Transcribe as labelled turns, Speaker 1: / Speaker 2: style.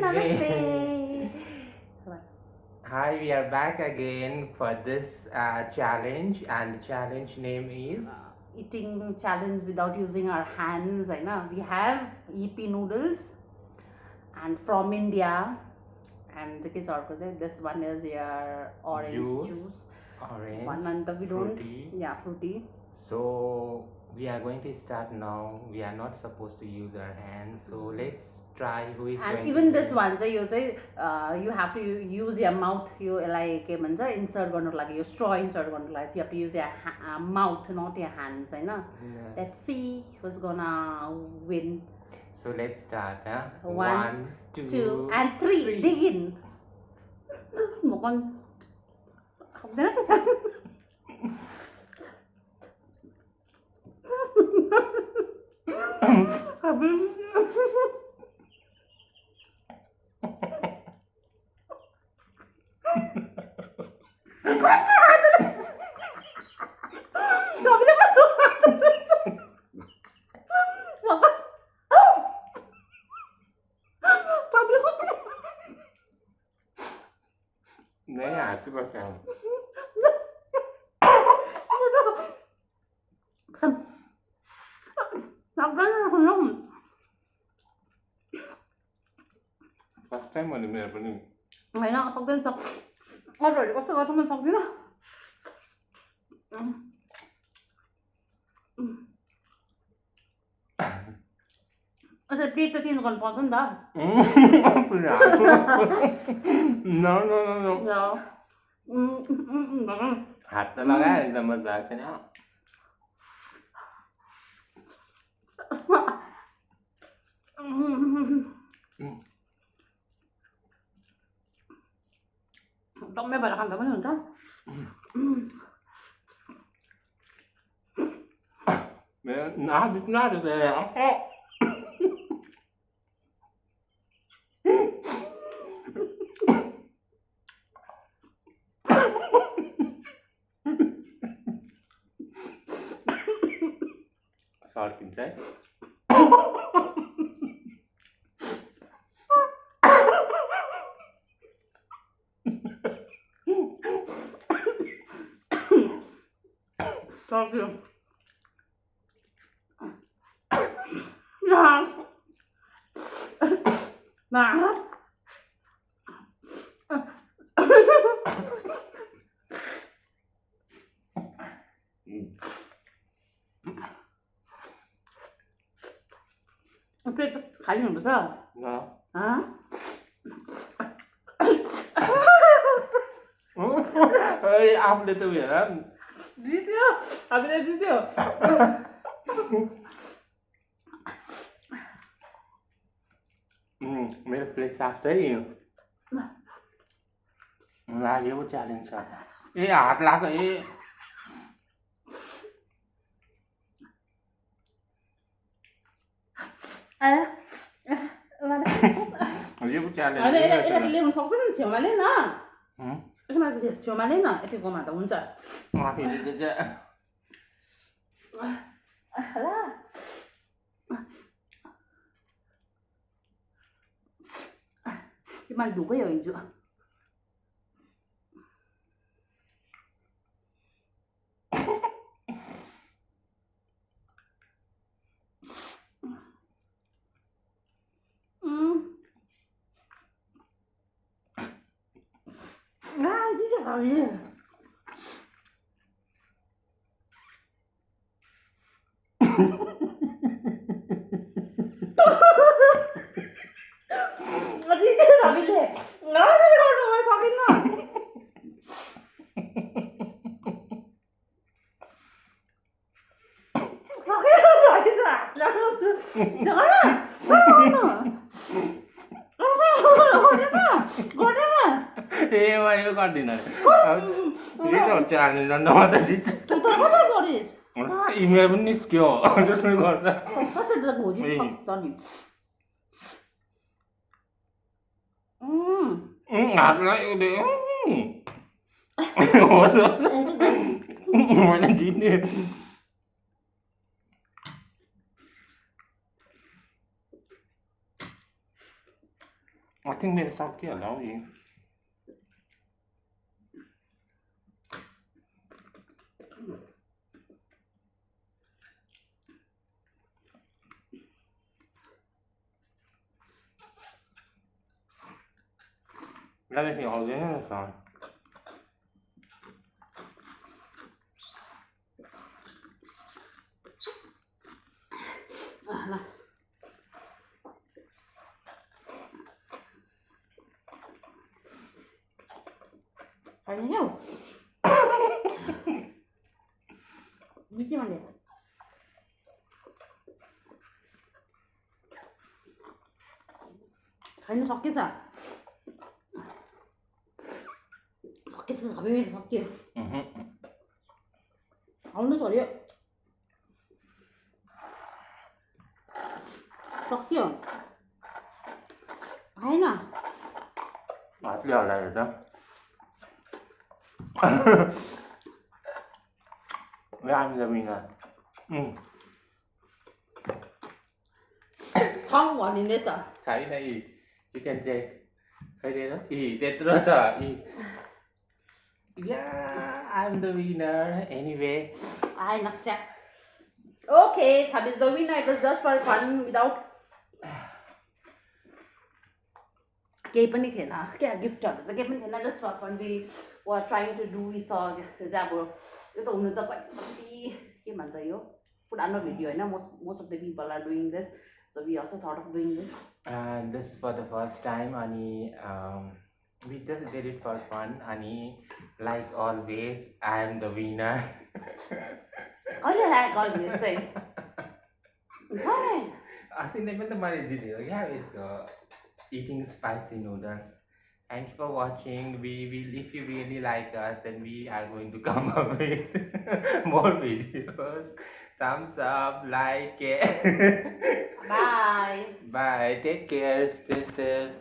Speaker 1: Namaste.
Speaker 2: Hi, we are back again for this challenge, and the challenge name is
Speaker 1: Eating challenge without using our hands. I know we have EP noodles and from India. And this one is your orange juice.
Speaker 2: orange,
Speaker 1: One and we don't.
Speaker 2: fruity.
Speaker 1: Yeah, fruity.
Speaker 2: So we are going to start now. We are not supposed to use our hands. So let's try who is
Speaker 1: And
Speaker 2: going
Speaker 1: even
Speaker 2: to
Speaker 1: this one, so you say you have to use your mouth. You like insert going to like your straw insert going to like. So you have to use your mouth, not your hands. I know.
Speaker 2: Yeah.
Speaker 1: Let's see who's gonna win.
Speaker 2: So let's start. Huh?
Speaker 1: One,
Speaker 2: 1,
Speaker 1: 2, and 3. Begin. Một con không biết là sao.
Speaker 2: Đấy à, chứ bao giờ Baksan mo na meron pa nun.
Speaker 1: Ngayon na kapag din sa order ko sa man sa gina. Kasi plate kasi kon ponsan da.
Speaker 2: No, no, no, no.
Speaker 1: No.
Speaker 2: Hot talaga, damadlag ka na.
Speaker 1: Don't may balakan ka man ta.
Speaker 2: Nahadit na rin ako. Sorry, Kinsay.
Speaker 1: Thank you. Yes. Nice. 그래서 가지는 거서
Speaker 2: No.
Speaker 1: 아?
Speaker 2: Ơi, ông đi tôi vậy lắm.
Speaker 1: Video. 아, 그래 video.
Speaker 2: Mấy cái plate sạc thế gì? Là yếu challenge sạc. Ê, ạt là cái yếu challenge.
Speaker 1: 아니, 이렇게 내용 속성은 지어말래나.
Speaker 2: 응?
Speaker 1: 이렇게 말해서 지어말래나. 이렇게 보면 다 혼자.
Speaker 2: À, thì
Speaker 1: 알아. 이만 누구예요, 이주? 아, 진짜 가위. 아, 진짜 가위래. 나 이걸로 왜 사겠나?
Speaker 2: Ê, mà yếu con đi này. Thế đâu challenge nó đã đi. 아, 이메일 분 니스키요. 저는 거다.
Speaker 1: 사실 뭐지? 석사님.
Speaker 2: 알아 이거 돼. 어서. 뭐냐 니네. I think mình sau kia ở đâu gì? Ra đây thì họ dễ rồi.
Speaker 1: 나. 아니요. 믿지만 돼. 아니 섞이자. 섞였어. 가벼워 섞여. 어느 소리야? 섞여. 아니나.
Speaker 2: 맛이 알아야죠. 왜 안 되미나?
Speaker 1: 정 원인에서.
Speaker 2: Thấy đây, you can check. Thấy đây đó. That's right. Yeah, I'm the winner. Anyway.
Speaker 1: I not check. Okay, Chab is the winner. It was just for fun without. केही पनि थिएन क्या गिफ्टहरू चाहिँ केही पनि थिएन just for fun we were trying to do we saw त्यो चाहिँ अब यो त हुनु त कति के भन्छ यो पुरानो भिडियो होइन most of the people are doing this so we also thought of doing this
Speaker 2: And this is for the first time. Ani, we just did it for fun. Ani, like always, I am the winner.
Speaker 1: कहिले like गर्नु चाहिँ
Speaker 2: Asin naman naman yung video. Yeah, it's eating spicy noodles. Thank you for watching. We will, if you really like us, then we are going to come up with more videos. Thumbs up, like it.
Speaker 1: Bye.
Speaker 2: Bye. Take care. Stay safe.